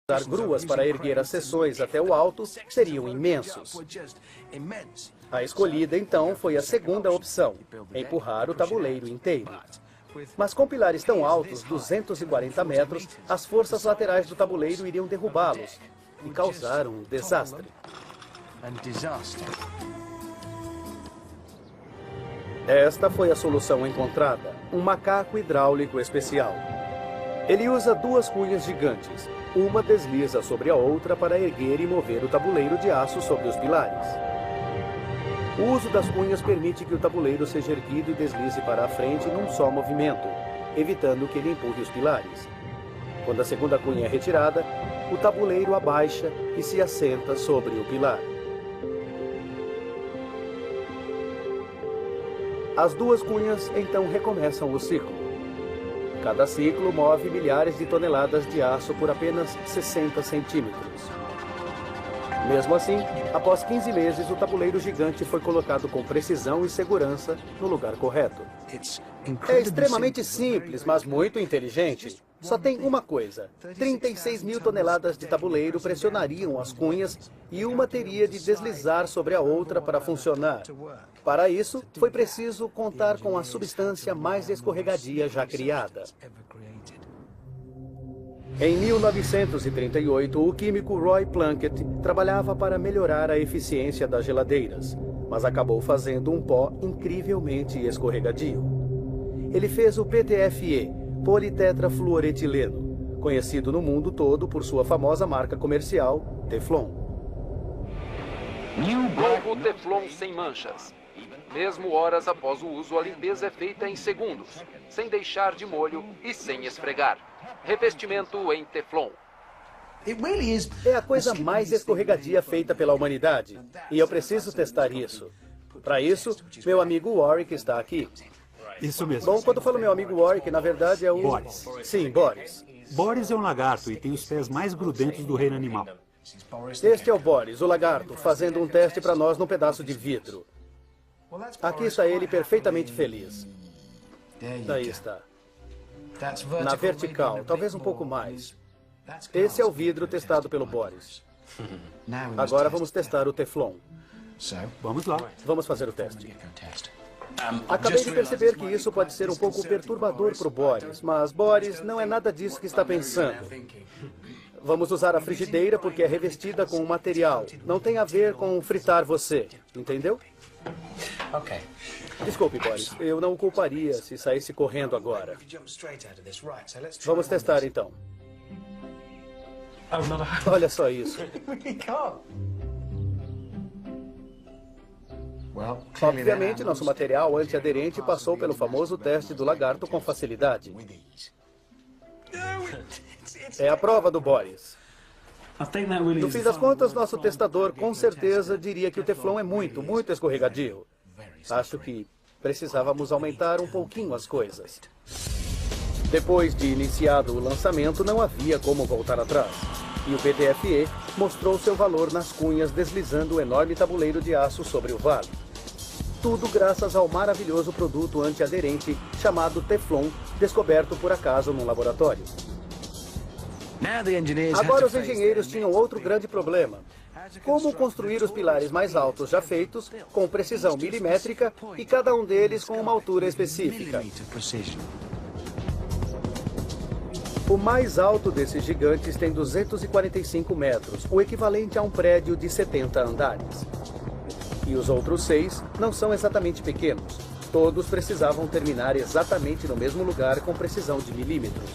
usar gruas para erguer as seções até o alto seriam imensos. A escolhida, então, foi a segunda opção, empurrar o tabuleiro inteiro. Mas com pilares tão altos, 240 metros, as forças laterais do tabuleiro iriam derrubá-los e causar um desastre. Esta foi a solução encontrada, um macaco hidráulico especial. Ele usa duas cunhas gigantes. Uma desliza sobre a outra para erguer e mover o tabuleiro de aço sobre os pilares. O uso das cunhas permite que o tabuleiro seja erguido e deslize para a frente num só movimento, evitando que ele empurre os pilares. Quando a segunda cunha é retirada, o tabuleiro abaixa e se assenta sobre o pilar. As duas cunhas então recomeçam o ciclo. Cada ciclo move milhares de toneladas de aço por apenas 60 centímetros. Mesmo assim, após 15 meses, o tabuleiro gigante foi colocado com precisão e segurança no lugar correto. É extremamente simples, mas muito inteligente. Só tem uma coisa: 36 mil toneladas de tabuleiro pressionariam as cunhas e uma teria de deslizar sobre a outra para funcionar. Para isso, foi preciso contar com a substância mais escorregadia já criada. Em 1938, o químico Roy Plunkett trabalhava para melhorar a eficiência das geladeiras, mas acabou fazendo um pó incrivelmente escorregadio. Ele fez o PTFE, politetrafluoretileno, conhecido no mundo todo por sua famosa marca comercial, Teflon. Novo Teflon sem manchas. Mesmo horas após o uso, a limpeza é feita em segundos, sem deixar de molho e sem esfregar. Revestimento em Teflon. É a coisa mais escorregadia feita pela humanidade, e eu preciso testar isso. Para isso, meu amigo Warwick está aqui. Isso mesmo. Bom, quando falo meu amigo Warwick, na verdade é o... Boris. Sim, Boris. Boris é um lagarto e tem os pés mais grudentos do reino animal. Este é o Boris, o lagarto, fazendo um teste para nós num pedaço de vidro. Aqui está ele perfeitamente feliz. Daí está. Na vertical, talvez um pouco mais. Esse é o vidro testado pelo Boris. Agora vamos testar o Teflon. Vamos lá. Vamos fazer o teste. Acabei de perceber que isso pode ser um pouco perturbador para o Boris, mas Boris não é nada disso que está pensando. Vamos usar a frigideira porque é revestida com um material. Não tem a ver com fritar você, entendeu? Desculpe, Boris. Eu não o culparia se saísse correndo agora. Vamos testar, então. Olha só isso. Obviamente, nosso material antiaderente passou pelo famoso teste do lagarto com facilidade. É a prova do Boris. No fim das contas, nosso testador com certeza diria que o Teflon é muito, muito escorregadio. Acho que precisávamos aumentar um pouquinho as coisas. Depois de iniciado o lançamento, não havia como voltar atrás. E o PTFE mostrou seu valor nas cunhas, deslizando o enorme tabuleiro de aço sobre o vale. Tudo graças ao maravilhoso produto antiaderente chamado Teflon, descoberto por acaso num laboratório. Agora os engenheiros tinham outro grande problema. Como construir os pilares mais altos já feitos, com precisão milimétrica, e cada um deles com uma altura específica. O mais alto desses gigantes tem 245 metros, o equivalente a um prédio de 70 andares. E os outros 6 não são exatamente pequenos. Todos precisavam terminar exatamente no mesmo lugar com precisão de milímetros.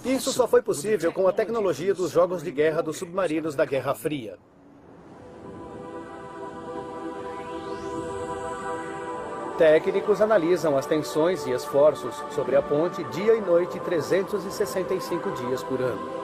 Isso só foi possível com a tecnologia dos jogos de guerra dos submarinos da Guerra Fria. Técnicos analisam as tensões e esforços sobre a ponte dia e noite 365 dias por ano.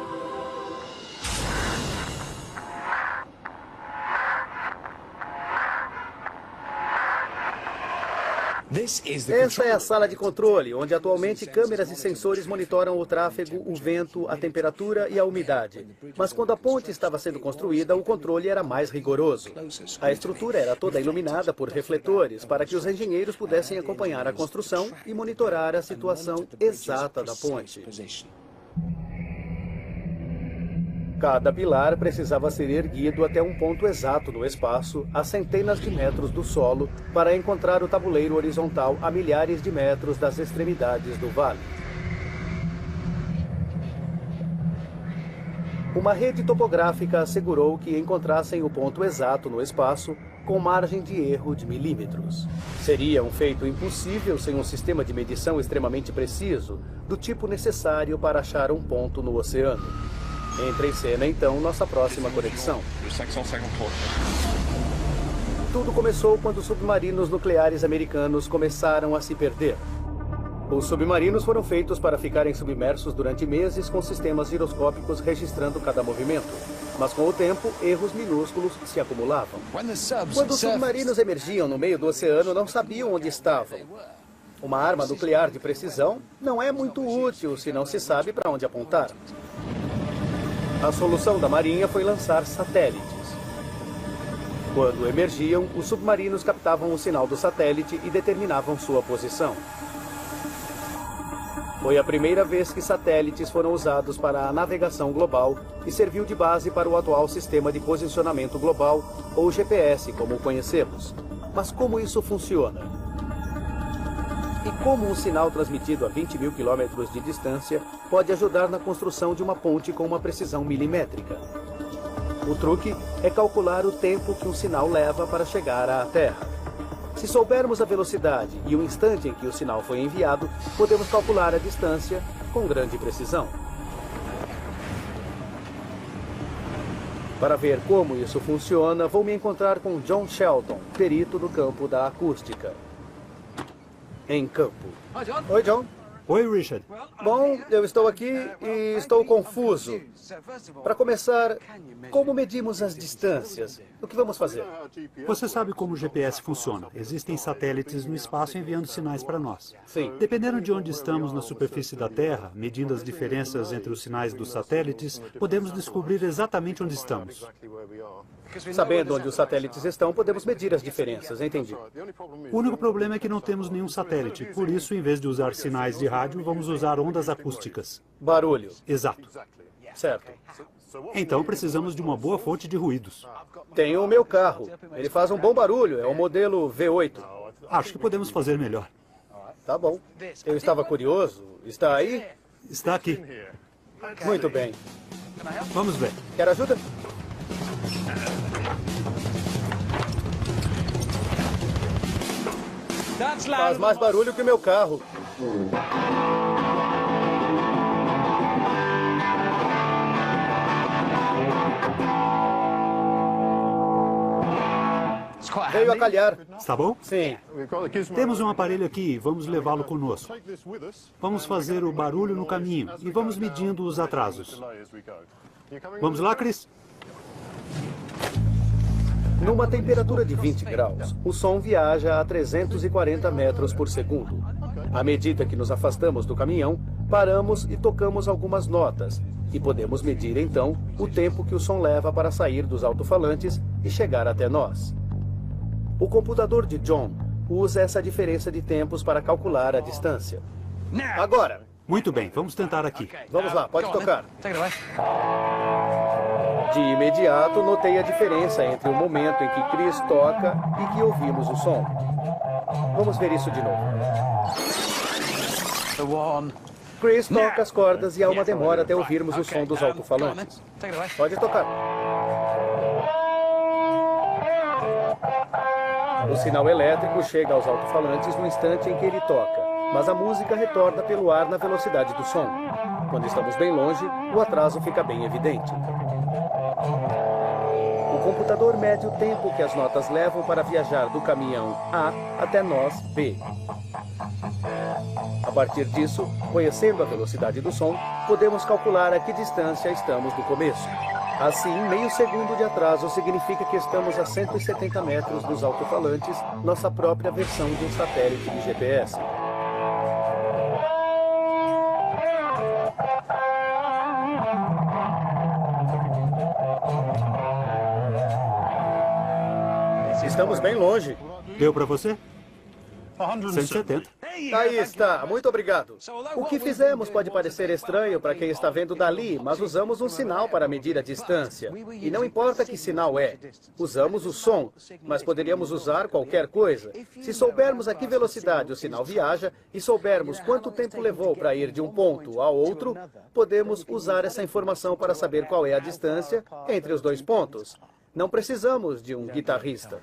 Esta é a sala de controle, onde atualmente câmeras e sensores monitoram o tráfego, o vento, a temperatura e a umidade. Mas quando a ponte estava sendo construída, o controle era mais rigoroso. A estrutura era toda iluminada por refletores para que os engenheiros pudessem acompanhar a construção e monitorar a situação exata da ponte. Cada pilar precisava ser erguido até um ponto exato no espaço, a centenas de metros do solo, para encontrar o tabuleiro horizontal a milhares de metros das extremidades do vale. Uma rede topográfica assegurou que encontrassem o ponto exato no espaço, com margem de erro de milímetros. Seria um feito impossível sem um sistema de medição extremamente preciso, do tipo necessário para achar um ponto no oceano. Entra em cena, então, nossa próxima conexão. Tudo começou quando os submarinos nucleares americanos começaram a se perder. Os submarinos foram feitos para ficarem submersos durante meses com sistemas giroscópicos registrando cada movimento. Mas com o tempo, erros minúsculos se acumulavam. Quando os submarinos emergiam no meio do oceano, não sabiam onde estavam. Uma arma nuclear de precisão não é muito útil se não se sabe para onde apontar. A solução da Marinha foi lançar satélites. Quando emergiam, os submarinos captavam o sinal do satélite e determinavam sua posição. Foi a primeira vez que satélites foram usados para a navegação global e serviu de base para o atual Sistema de Posicionamento Global, ou GPS, como o conhecemos. Mas como isso funciona? E como um sinal transmitido a 20 mil quilômetros de distância pode ajudar na construção de uma ponte com uma precisão milimétrica? O truque é calcular o tempo que um sinal leva para chegar à Terra. Se soubermos a velocidade e o instante em que o sinal foi enviado, podemos calcular a distância com grande precisão. Para ver como isso funciona, vou me encontrar com John Shelton, perito no campo da acústica. Em campo. Oi, John. Oi, Richard. Bom, eu estou aqui e estou confuso. Para começar, como medimos as distâncias? O que vamos fazer? Você sabe como o GPS funciona. Existem satélites no espaço enviando sinais para nós. Sim. Dependendo de onde estamos na superfície da Terra, medindo as diferenças entre os sinais dos satélites, podemos descobrir exatamente onde estamos. Sabendo onde os satélites estão, podemos medir as diferenças, entendi. O único problema é que não temos nenhum satélite. Por isso, em vez de usar sinais de rádio, vamos usar ondas acústicas. Barulho. Exato. Certo. Então, precisamos de uma boa fonte de ruídos. Tenho o meu carro. Ele faz um bom barulho. É o modelo V8. Acho que podemos fazer melhor. Tá bom. Eu estava curioso. Está aí? Está aqui. Muito bem. Vamos ver. Quer ajuda? Faz mais barulho que o meu carro. Veio a calhar. Está bom? Sim. Temos um aparelho aqui, vamos levá-lo conosco. Vamos fazer o barulho no caminho e vamos medindo os atrasos. Vamos lá, Chris? Numa temperatura de 20 graus, o som viaja a 340 metros por segundo. À medida que nos afastamos do caminhão, paramos e tocamos algumas notas. E podemos medir, então, o tempo que o som leva para sair dos alto-falantes e chegar até nós. O computador de John usa essa diferença de tempos para calcular a distância. Agora! Muito bem, vamos tentar aqui. Vamos lá, pode tocar. De imediato, notei a diferença entre o momento em que Chris toca e que ouvimos o som. Vamos ver isso de novo. Chris toca as cordas e há uma demora até ouvirmos o som dos alto-falantes. Pode tocar. O sinal elétrico chega aos alto-falantes no instante em que ele toca, mas a música retorna pelo ar na velocidade do som. Quando estamos bem longe, o atraso fica bem evidente. O computador mede o tempo que as notas levam para viajar do caminhão A até nós B. A partir disso, conhecendo a velocidade do som, podemos calcular a que distância estamos do começo. Assim, meio segundo de atraso significa que estamos a 170 metros dos alto-falantes, nossa própria versão de um satélite de GPS. Estamos bem longe. Deu para você? 170. Aí está, muito obrigado. O que fizemos pode parecer estranho para quem está vendo dali, mas usamos um sinal para medir a distância. E não importa que sinal é, usamos o som, mas poderíamos usar qualquer coisa. Se soubermos a que velocidade o sinal viaja e soubermos quanto tempo levou para ir de um ponto ao outro, podemos usar essa informação para saber qual é a distância entre os dois pontos. Não precisamos de um guitarrista.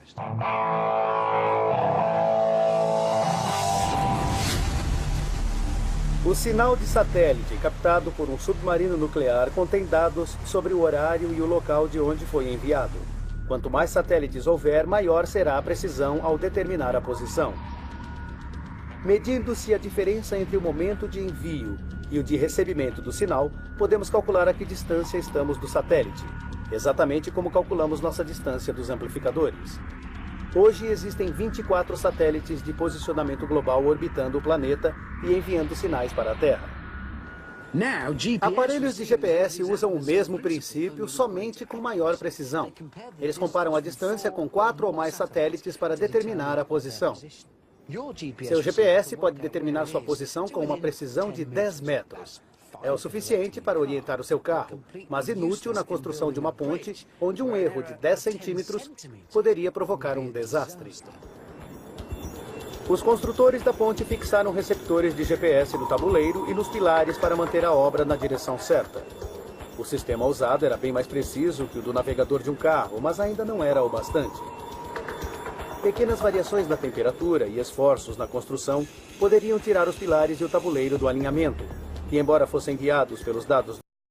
O sinal de satélite captado por um submarino nuclear contém dados sobre o horário e o local de onde foi enviado. Quanto mais satélites houver, maior será a precisão ao determinar a posição. Medindo-se a diferença entre o momento de envio e o de recebimento do sinal, podemos calcular a que distância estamos do satélite, exatamente como calculamos nossa distância dos amplificadores. Hoje existem 24 satélites de posicionamento global orbitando o planeta e enviando sinais para a Terra. Aparelhos de GPS usam o mesmo princípio, somente com maior precisão. Eles comparam a distância com 4 ou mais satélites para determinar a posição. Seu GPS pode determinar sua posição com uma precisão de 10 metros. É o suficiente para orientar o seu carro, mas inútil na construção de uma ponte, onde um erro de 10 centímetros poderia provocar um desastre. Os construtores da ponte fixaram receptores de GPS no tabuleiro e nos pilares para manter a obra na direção certa. O sistema usado era bem mais preciso que o do navegador de um carro, mas ainda não era o bastante. Pequenas variações na temperatura e esforços na construção poderiam tirar os pilares e o tabuleiro do alinhamento, e embora fossem guiados pelos dados